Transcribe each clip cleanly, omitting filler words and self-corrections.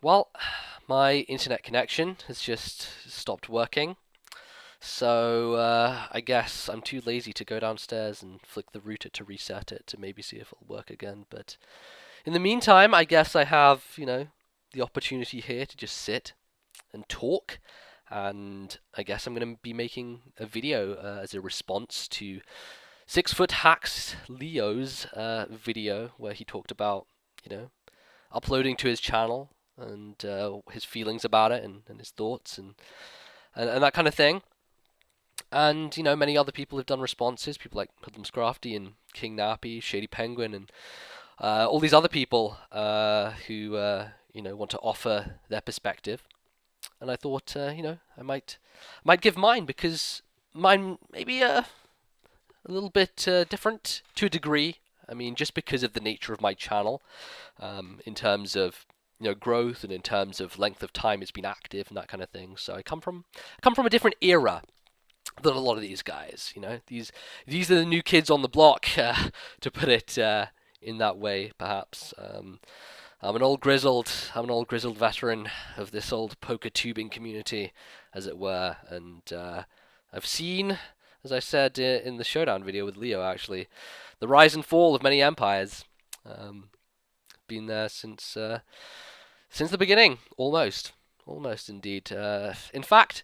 Well, my internet connection has just stopped working, so I guess I'm too lazy to go downstairs and flick the router to reset it to maybe see if it'll work again. But in the meantime, I guess I have, the opportunity here to just sit and talk. And I guess I'm going to be making a video as a response to 6 Foot Hacks Leo's video where he talked about, uploading to his channel and his feelings about it and his thoughts and that kind of thing. And many other people have done responses, people like Hoodlums Crafty and King Nappy, Shady Penguin, and all these other people who want to offer their perspective. And I thought, I might give mine because mine maybe a little bit different to a degree. I mean, just because of the nature of my channel, in terms of growth and in terms of length of time it's been active and that kind of thing. So I come from a different era than a lot of these guys. These are the new kids on the block, to put it in that way, perhaps. I'm an old grizzled veteran of this old poker tubing community, as it were, and I've seen, as I said in the showdown video with Leo, actually, the rise and fall of many empires. Been there since the beginning, almost indeed. In fact,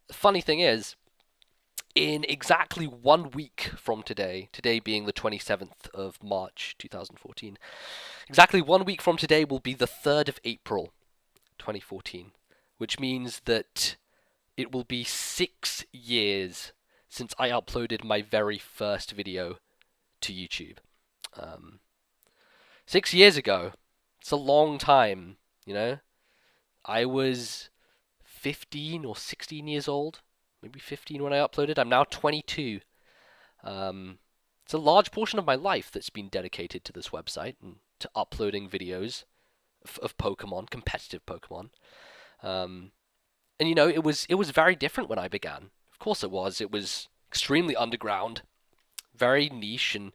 the funny thing is, in exactly 1 week from today being the 27th of March 2014, exactly 1 week from today will be the 3rd of April 2014, which means that it will be 6 years since I uploaded my very first video to YouTube. 6 years ago. It's a long time, I was 15 or 16 years old, maybe 15 when I uploaded. I'm now 22. It's a large portion of my life that's been dedicated to this website and to uploading videos of Pokemon, competitive Pokemon. And it was very different when I began. Of course it was. It was extremely underground, very niche, and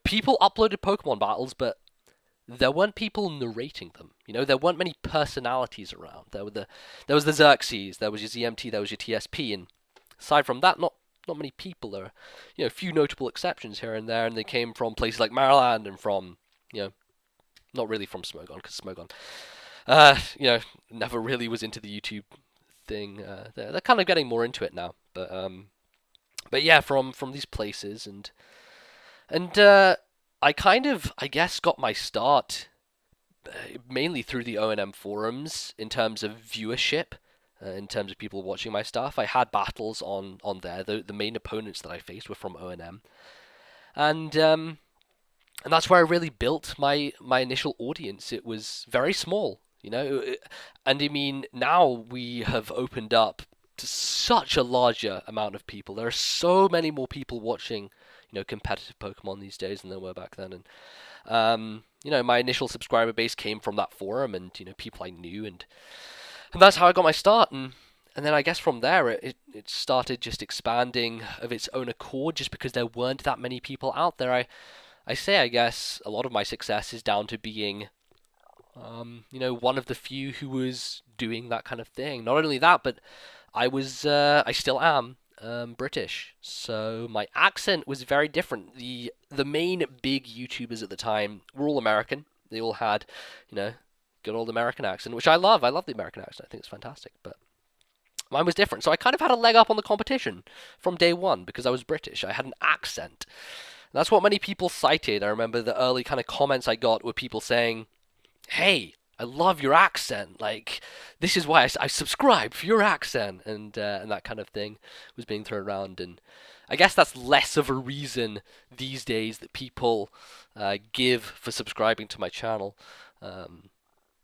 people uploaded Pokemon battles, but there weren't people narrating them. There weren't many personalities around. There was the Xerxes, there was your ZMT, there was your TSP, and aside from that, not many people. There are a few notable exceptions here and there, and they came from places like Maryland and from not really from Smogon, because Smogon never really was into the YouTube thing. They're kind of getting more into it now, but yeah, from these places, and I kind of, I guess, got my start mainly through the O&M forums in terms of viewership, in terms of people watching my stuff. I had battles on there. The main opponents that I faced were from O&M, and that's where I really built my initial audience. It was very small, and I mean, now we have opened up to such a larger amount of people. There are so many more people watching competitive Pokemon these days than there were back then. And my initial subscriber base came from that forum, and people I knew, and that's how I got my start. And then I guess from there it started just expanding of its own accord, just because there weren't that many people out there. I guess a lot of my success is down to being one of the few who was doing that kind of thing. Not only that, but I still am British, so my accent was very different. The main big YouTubers at the time were all American. They all had, good old American accent, which I love. I love the American accent. I think it's fantastic. But mine was different, so I kind of had a leg up on the competition from day one because I was British. I had an accent. That's what many people cited. I remember the early kind of comments I got were people saying, "Hey, I love your accent. Like, this is why I subscribe for your accent," and that kind of thing was being thrown around. And I guess that's less of a reason these days that people give for subscribing to my channel.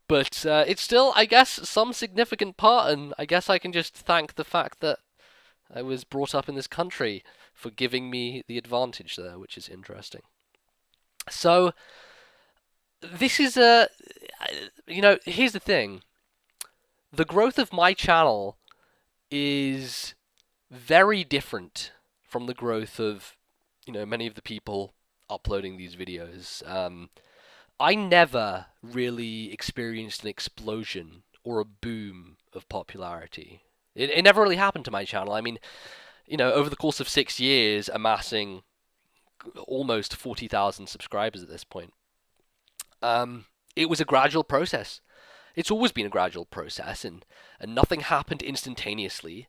But it's still, I guess, some significant part, and I guess I can just thank the fact that I was brought up in this country for giving me the advantage there, which is interesting. So this is here's the thing. The growth of my channel is very different from the growth of, many of the people uploading these videos. I never really experienced an explosion or a boom of popularity. It never really happened to my channel. I mean, over the course of 6 years, amassing almost 40,000 subscribers at this point, it was a gradual process. It's always been a gradual process, and nothing happened instantaneously.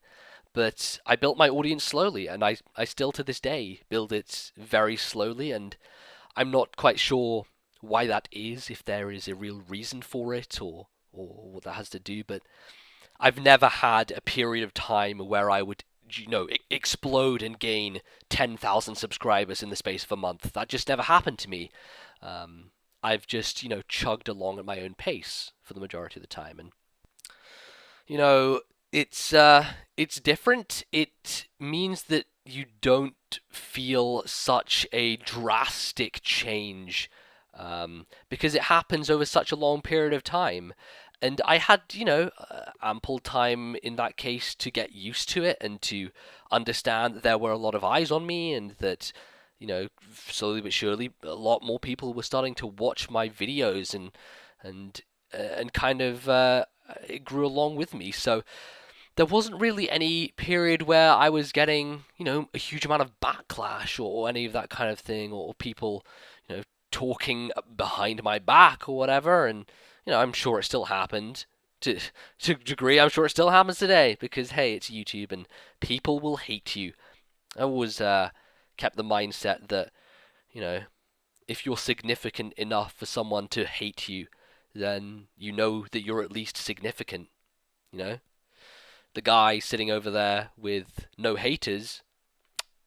But I built my audience slowly, and I still to this day build it very slowly, and I'm not quite sure why that is, if there is a real reason for it, or what that has to do, but I've never had a period of time where I would, explode and gain 10,000 subscribers in the space of a month. That just never happened to me. I've just, chugged along at my own pace for the majority of the time, and you know, it's different. It means that you don't feel such a drastic change, because it happens over such a long period of time. And I had, ample time in that case to get used to it and to understand that there were a lot of eyes on me, and that, slowly but surely, a lot more people were starting to watch my videos, and kind of it grew along with me. So there wasn't really any period where I was getting, a huge amount of backlash, or any of that kind of thing, or people, talking behind my back or whatever. And, I'm sure it still happened to a degree. I'm sure it still happens today, because, hey, it's YouTube and people will hate you. I always kept the mindset that, if you're significant enough for someone to hate you, then you know that you're at least significant, The guy sitting over there with no haters,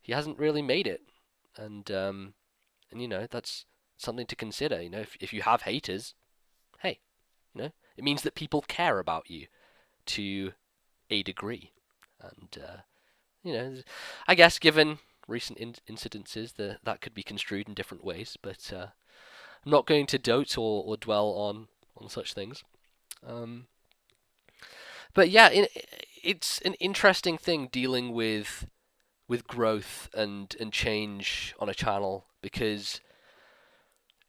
he hasn't really made it. And that's something to consider. If you have haters, hey, it means that people care about you to a degree. And I guess given recent incidences, that could be construed in different ways, but I'm not going to dote or dwell on such things. But yeah, it's an interesting thing dealing with growth and change on a channel, because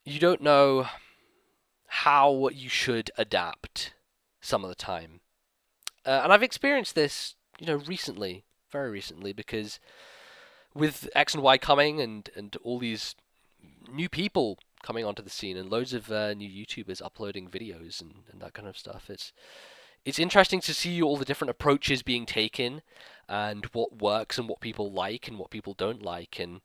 you don't know how you should adapt some of the time. And I've experienced this, recently, very recently, because with X and Y coming, and all these new people coming onto the scene, and loads of new YouTubers uploading videos and that kind of stuff, it's interesting to see all the different approaches being taken, and what works and what people like and what people don't like. And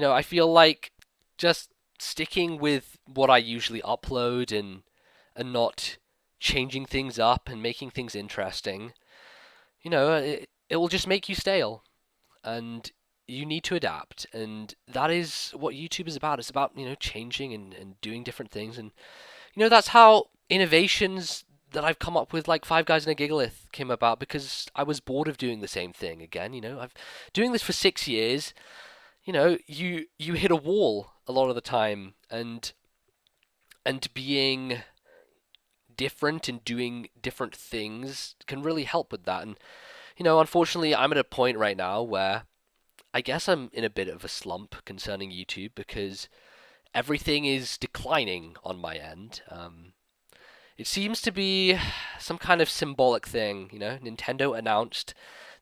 I feel like just sticking with what I usually upload, and not changing things up and making things interesting, it will just make you stale, and you need to adapt. And that is what YouTube is about. It's about, changing and doing different things. And that's how innovations that I've come up with, like Five Guys and a Gigalith, came about, because I was bored of doing the same thing again. I've doing this for 6 years. You hit a wall a lot of the time, and being different and doing different things can really help with that. And unfortunately, I'm at a point right now where I guess I'm in a bit of a slump concerning YouTube, because everything is declining on my end. It seems to be some kind of symbolic thing. Nintendo announced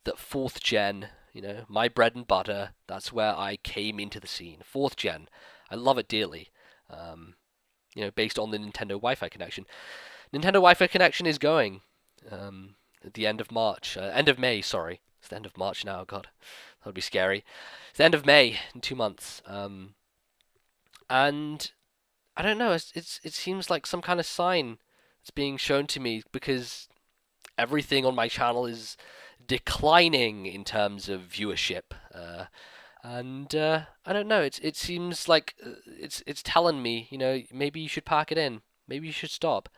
that 4th gen, my bread and butter, that's where I came into the scene. 4th gen, I love it dearly. Based on the Nintendo Wi-Fi connection. Nintendo Wi-Fi connection is going at the end of March, end of May, sorry. It's the end of March now, God, that would be scary. It's the end of May, in 2 months. And I don't know, it seems like some kind of sign that's being shown to me, because everything on my channel is declining in terms of viewership. And I don't know, it seems like it's telling me, maybe you should pack it in, maybe you should stop.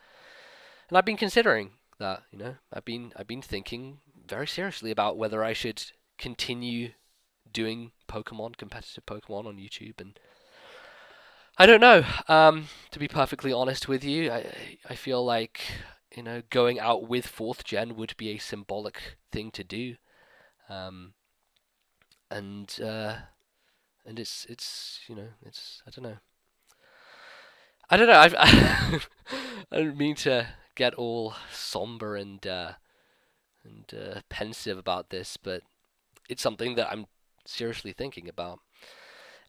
And I've been considering that. I've been thinking very seriously about whether I should continue doing competitive Pokemon on YouTube. And I don't know, to be perfectly honest with you. I feel like, going out with 4th gen would be a symbolic thing to do. And it's I don't know. I don't know. I don't mean to get all somber and pensive about this, but it's something that I'm seriously thinking about.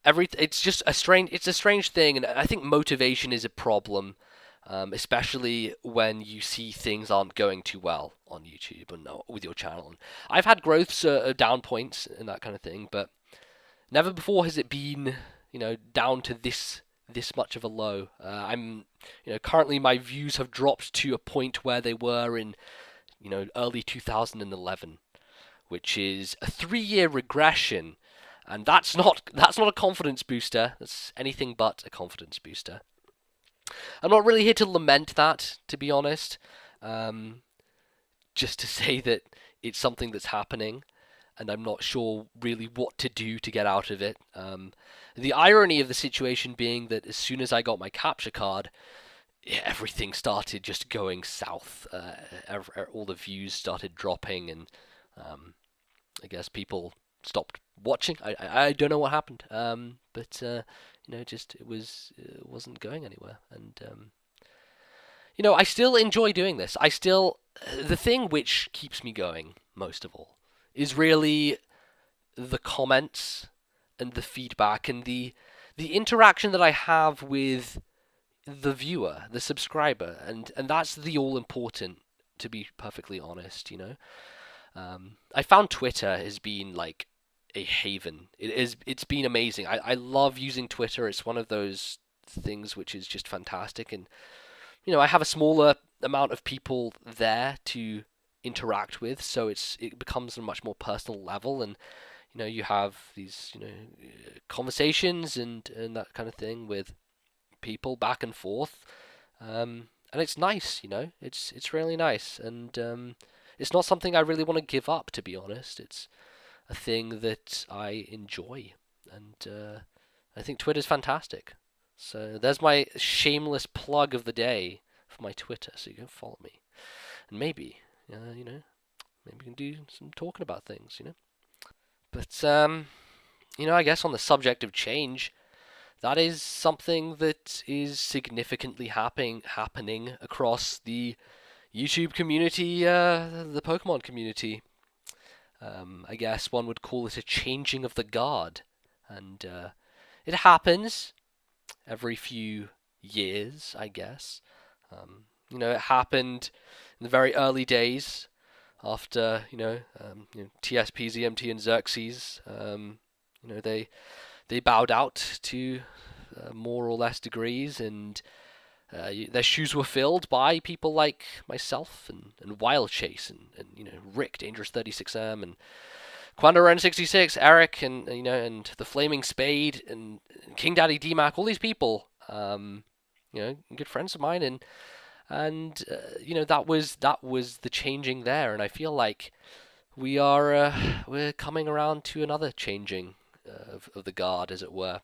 It's just a strange thing, and I think motivation is a problem, especially when you see things aren't going too well on YouTube and with your channel. And I've had growths, down points, and that kind of thing, but never before has it been, down to this much of a low. Currently my views have dropped to a point where they were in, early 2011, which is a 3-year regression, and that's not a confidence booster. That's anything but a confidence booster. I'm not really here to lament that, to be honest. Um, just to say that it's something that's happening, and I'm not sure really what to do to get out of it. The irony of the situation being that as soon as I got my capture card, everything started just going south. All the views started dropping, and I guess people stopped watching. I don't know what happened, but just it wasn't going anywhere, and I still enjoy doing this. The thing which keeps me going most of all is really the comments and the feedback and the interaction that I have with the viewer, the subscriber, and that's the all important. To be perfectly honest, I found Twitter has been like a haven. It's been amazing. I love using Twitter. It's one of those things which is just fantastic, and I have a smaller amount of people there to interact with, so it becomes a much more personal level, and you have these conversations and that kind of thing with people back and forth, and it's nice. It's really nice, and it's not something I really want to give up, to be honest. It's a thing that I enjoy, and I think Twitter's fantastic. So there's my shameless plug of the day for my Twitter. So you can follow me, and maybe maybe we can do some talking about things. But I guess on the subject of change, that is something that is significantly happening across the YouTube community, the Pokemon community. I guess one would call it a changing of the guard, and it happens every few years, I guess. It happened in the very early days after TSP, ZMT, and Xerxes. They bowed out to more or less degrees, and their shoes were filled by people like myself and Wild Chase and Rick, Dangerous 36M, and Quando N66, Eric, and the Flaming Spade, and King Daddy DMAC, all these people, good friends of mine, and that was the changing there, and I feel like we're coming around to another changing of the guard, as it were.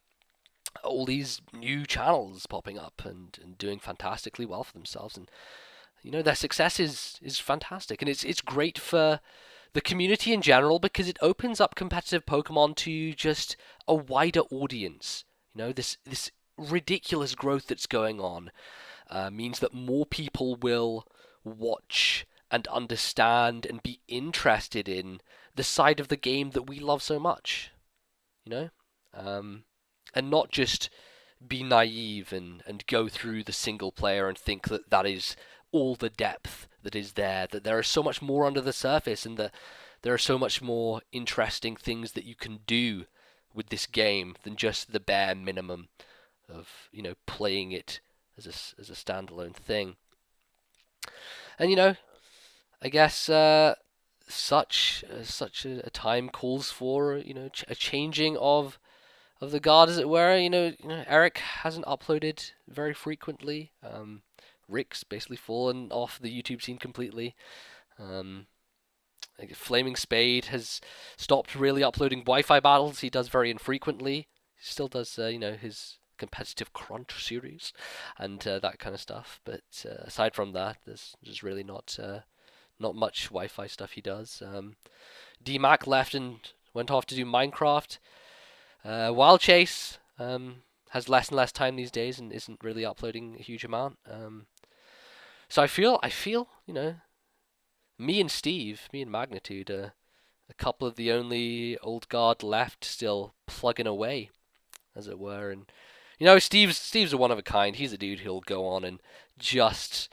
All these new channels popping up and doing fantastically well for themselves, and their success is fantastic, and it's great for the community in general because it opens up competitive Pokemon to just a wider audience. This ridiculous growth that's going on means that more people will watch and understand and be interested in the side of the game that we love so much, and not just be naive and go through the single player and think that is all the depth that is there, that there is so much more under the surface, and that there are so much more interesting things that you can do with this game than just the bare minimum of playing it as a standalone thing. And I guess such a time calls for a changing of the guard, as it were. Eric hasn't uploaded very frequently. Rick's basically fallen off the YouTube scene completely. Flaming Spade has stopped really uploading Wi-Fi battles. He does very infrequently. He still does, his competitive crunch series and that kind of stuff. But aside from that, there's just really not much Wi-Fi stuff he does. DMAC left and went off to do Minecraft. Wild Chase has less and less time these days and isn't really uploading a huge amount. So I feel, me and Steve, me and Magnitude, a couple of the only old guard left, still plugging away, as it were. And Steve's a one of a kind. He's a dude who'll go on and just.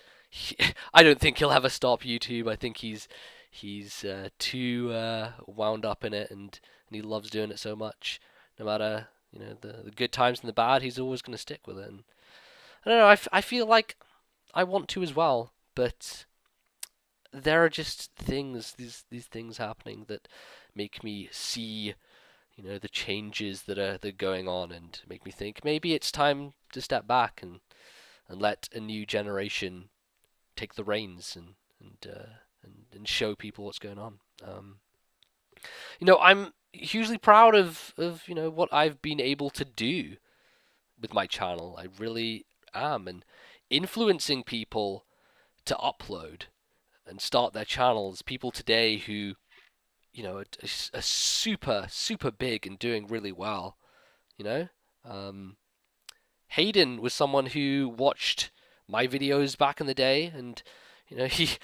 I don't think he'll ever stop YouTube. I think he's too wound up in it, and he loves doing it so much. No matter the good times and the bad, he's always going to stick with it. And I don't know. I feel like I want to as well, but there are just these things happening that make me see the changes that are going on, and make me think maybe it's time to step back and let a new generation take the reins and show people what's going on. I'm hugely proud of what I've been able to do with my channel. I really am, and influencing people to upload and start their channels. People today who are super big and doing really well. Hayden was someone who watched my videos back in the day, and I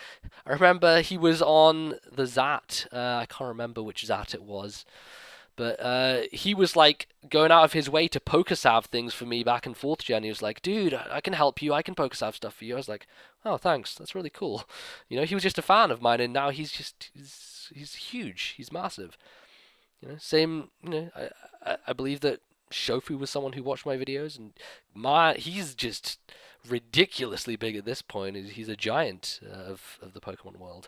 remember he was on the Zat. I can't remember which Zat it was, but he was like going out of his way to poker salve things for me back in 4th gen. He was like, "Dude, I can help you. I can poker salve stuff for you." I was like, "Oh, thanks. That's really cool." He was just a fan of mine, and now he's huge. He's massive. Same. I believe that Shofu was someone who watched my videos, and he's just ridiculously big at this point. He's a giant of the Pokemon world.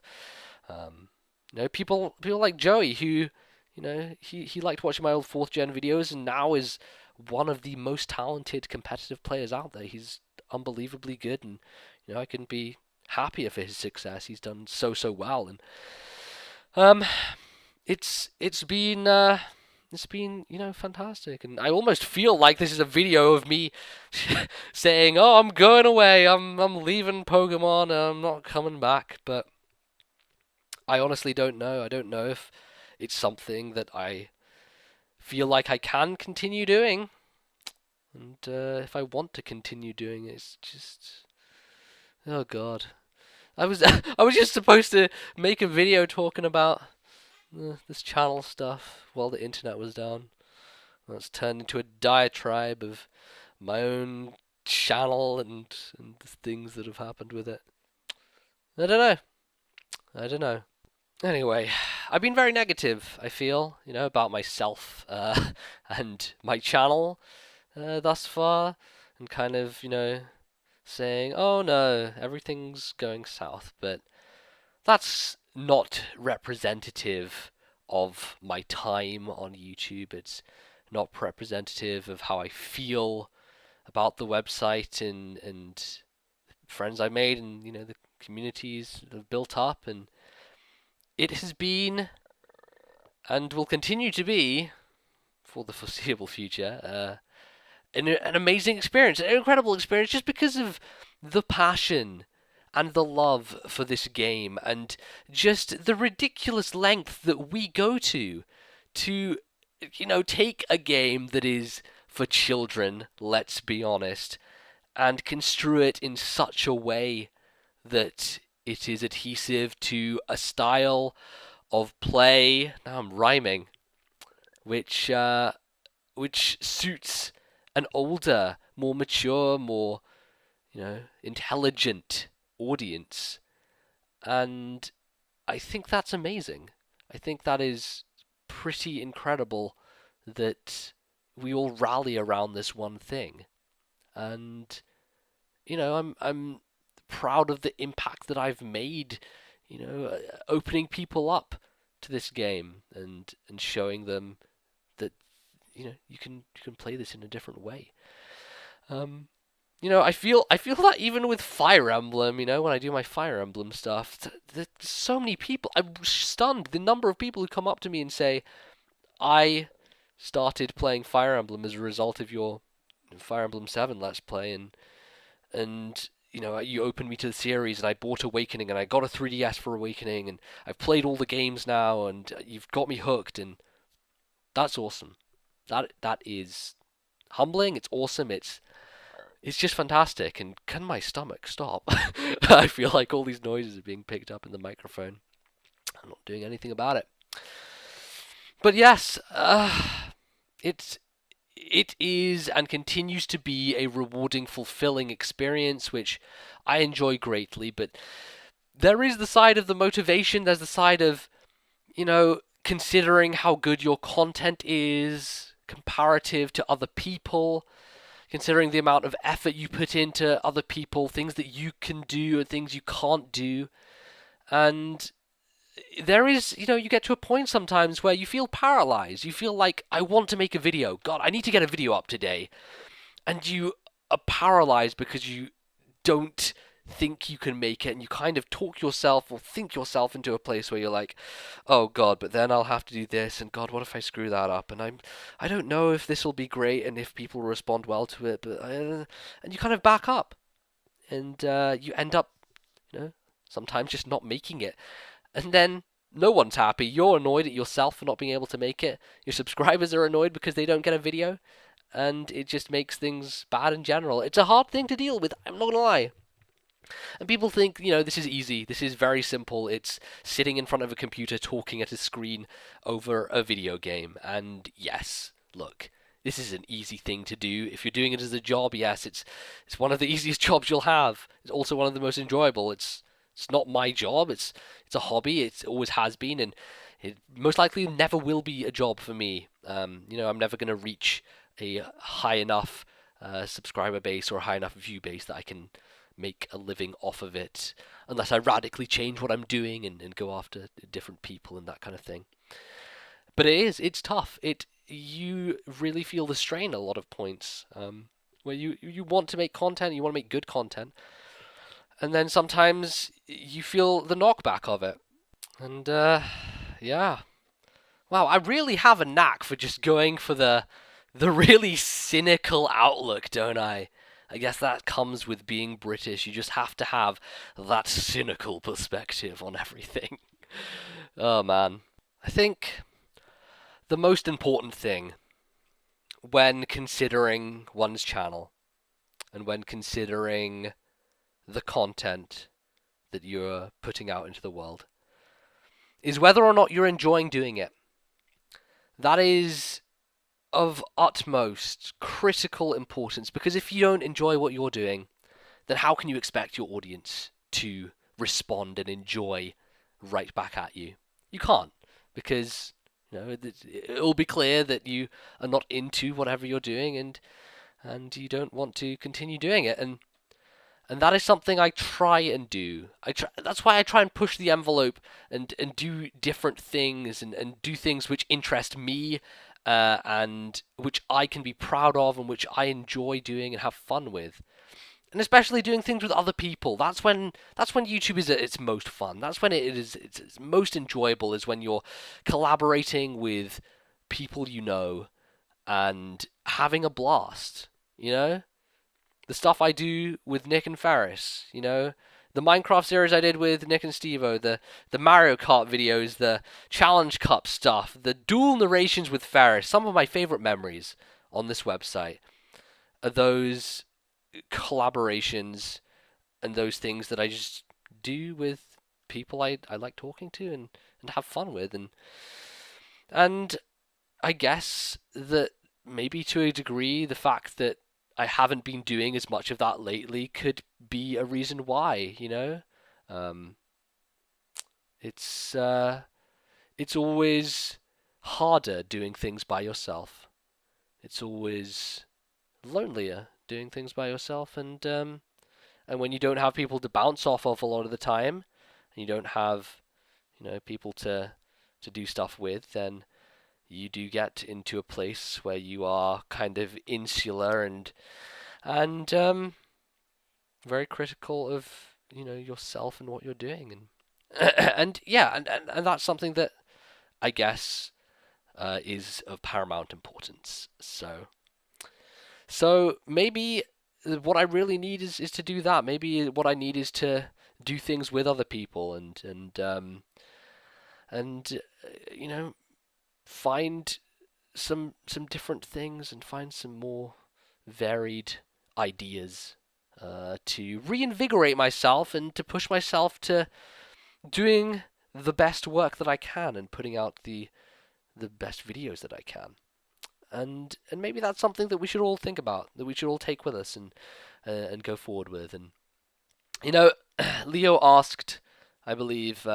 People like Joey who he liked watching my old 4th gen videos, and now is one of the most talented competitive players out there. He's unbelievably good, and I couldn't be happier for his success. He's done so well, and it's been fantastic. And I almost feel like this is a video of me saying, "Oh, I'm going away. I'm leaving Pokemon. I'm not coming back." But I honestly don't know. I don't know if it's something that I feel like I can continue doing, and if I want to continue doing it. It's just, oh god. I was I was just supposed to make a video talking about this channel stuff while the internet was down. That's turned into a diatribe of my own channel and the things that have happened with it. I don't know. Anyway, I've been very negative, I feel, about myself and my channel thus far, and kind of, saying, "Oh no, everything's going south," but that's not representative of my time on YouTube. It's not representative of how I feel about the website and friends I made, and the communities that have built up. And it has been, and will continue to be, for the foreseeable future, an amazing experience, an incredible experience, just because of the passion and the love for this game, and just the ridiculous length that we go to take a game that is for children, let's be honest, and construe it in such a way that it is adhesive to a style of play. Now I'm rhyming, which suits an older, more mature, more intelligent audience. And I think that's amazing. I think that is pretty incredible that we all rally around this one thing. And I'm proud of the impact that I've made, opening people up to this game and showing them that you can play this in a different way. I feel that even with Fire Emblem, when I do my Fire Emblem stuff, there's so many people. I'm stunned the number of people who come up to me and say, "I started playing Fire Emblem as a result of your Fire Emblem 7 Let's Play, and you opened me to the series, and I bought Awakening, and I got a 3DS for Awakening, and I've played all the games now, and you've got me hooked," and that's awesome. That is humbling, it's awesome, it's just fantastic. And can my stomach stop? I feel like all these noises are being picked up in the microphone. I'm not doing anything about it. But yes, it is and continues to be a rewarding, fulfilling experience, which I enjoy greatly. But there is the side of the motivation. There's the side of, considering how good your content is comparative to other people, considering the amount of effort you put into other people, things that you can do and things you can't do. And there is, you get to a point sometimes where you feel paralyzed. You feel like, I want to make a video. God, I need to get a video up today. And you are paralyzed because you don't think you can make it, and you kind of talk yourself or think yourself into a place where you're like, oh God, but then I'll have to do this, and God, what if I screw that up? And I don't know if this will be great and if people will respond well to it, but and you kind of back up, and you end up, sometimes just not making it. And then no one's happy. You're annoyed at yourself for not being able to make it. Your subscribers are annoyed because they don't get a video. And it just makes things bad in general. It's a hard thing to deal with, I'm not gonna lie. And people think, this is easy. This is very simple. It's sitting in front of a computer talking at a screen over a video game. And yes, look, this is an easy thing to do. If you're doing it as a job, yes, it's one of the easiest jobs you'll have. It's also one of the most enjoyable. It's not my job. It's a hobby. It always has been, and it most likely never will be a job for me. I'm never going to reach a high enough subscriber base or a high enough view base that I can make a living off of it, unless I radically change what I'm doing and go after different people and that kind of thing. But it's tough. You really feel the strain at a lot of points, where you want to make content, you want to make good content, and then sometimes you feel the knockback of it. And, yeah. Wow, I really have a knack for just going for the really cynical outlook, don't I? I guess that comes with being British. You just have to have that cynical perspective on everything. Oh, man. I think the most important thing when considering one's channel and when considering the content that you're putting out into the world is whether or not you're enjoying doing it. That is of utmost critical importance, because if you don't enjoy what you're doing, then how can you expect your audience to respond and enjoy right back at you? You can't, because it'll be clear that you are not into whatever you're doing, and you don't want to continue doing it. And that is something I try and do. That's why I try and push the envelope and do different things and do things which interest me, and which I can be proud of and which I enjoy doing and have fun with. And especially doing things with other people. That's when YouTube is at its most fun. That's when it's most enjoyable, is when you're collaborating with people and having a blast, The stuff I do with Nick and Ferris, the Minecraft series I did with Nick and Stevo, the Mario Kart videos, the Challenge Cup stuff, the dual narrations with Ferris. Some of my favorite memories on this website are those collaborations and those things that I just do with people I like talking to and have fun with. And I guess that maybe to a degree the fact that I haven't been doing as much of that lately could be a reason why, It's always harder doing things by yourself. It's always lonelier doing things by yourself, and when you don't have people to bounce off of a lot of the time, and you don't have, people to do stuff with, then you do get into a place where you are kind of insular and very critical of yourself and what you're doing, and and that's something that I guess is of paramount importance. So maybe what I really need is to do that. Maybe what I need is to do things with other people and find some different things and find some more varied ideas to reinvigorate myself and to push myself to doing the best work that I can and putting out the best videos that I can. And maybe that's something that we should all think about, that we should all take with us and go forward with. And you know, Leo asked, I believe,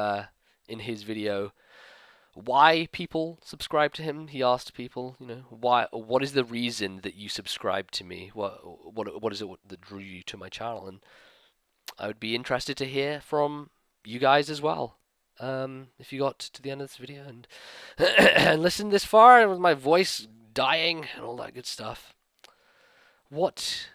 in his video, why people subscribe to him. He asked people, you know, what is the reason that you subscribe to me? What is it that drew you to my channel? And I would be interested to hear from you guys as well. If you got to the end of this video and and listened this far with my voice dying and all that good stuff, what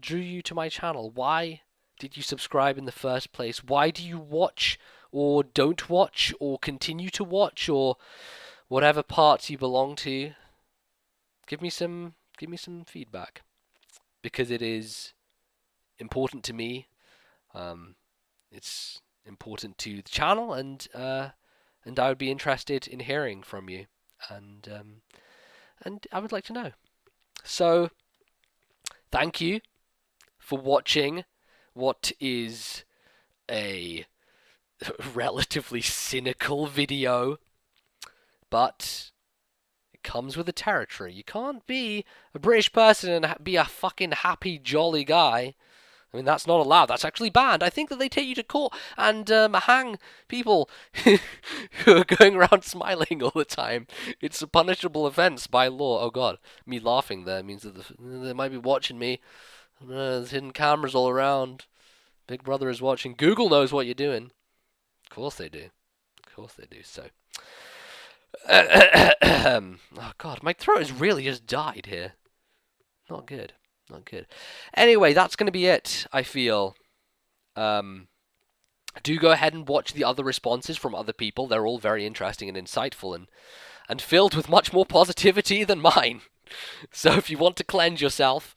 drew you to my channel? Why did you subscribe in the first place? Why do you watch or don't watch or continue to watch or whatever parts you belong to? Give me some feedback, because it is important to me. It's important to the channel, and I would be interested in hearing from you, and I would like to know. So, thank you for watching what is a relatively cynical video, but it comes with the territory. You can't be a British person and be a fucking happy, jolly guy. I mean, that's not allowed. That's actually banned. I think that they take you to court and hang people who are going around smiling all the time. It's a punishable offence by law. Oh god, me laughing there means that they might be watching me. There's hidden cameras all around. Big Brother is watching. Google knows what you're doing. Of course they do. Of course they do. So, oh god, my throat has really just died here. Not good. Not good. Anyway, that's going to be it, I feel. Do go ahead and watch the other responses from other people. They're all very interesting and insightful and filled with much more positivity than mine. So if you want to cleanse yourself,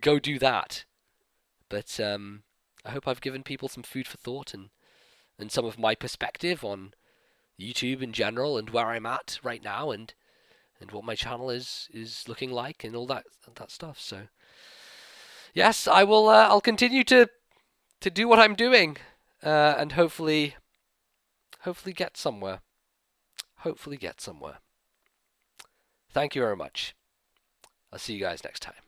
go do that. But I hope I've given people some food for thought and some of my perspective on YouTube in general and where I'm at right now and what my channel is looking like and all that stuff. So yes, I will. I'll continue to do what I'm doing and hopefully get somewhere. Hopefully get somewhere. Thank you very much. I'll see you guys next time.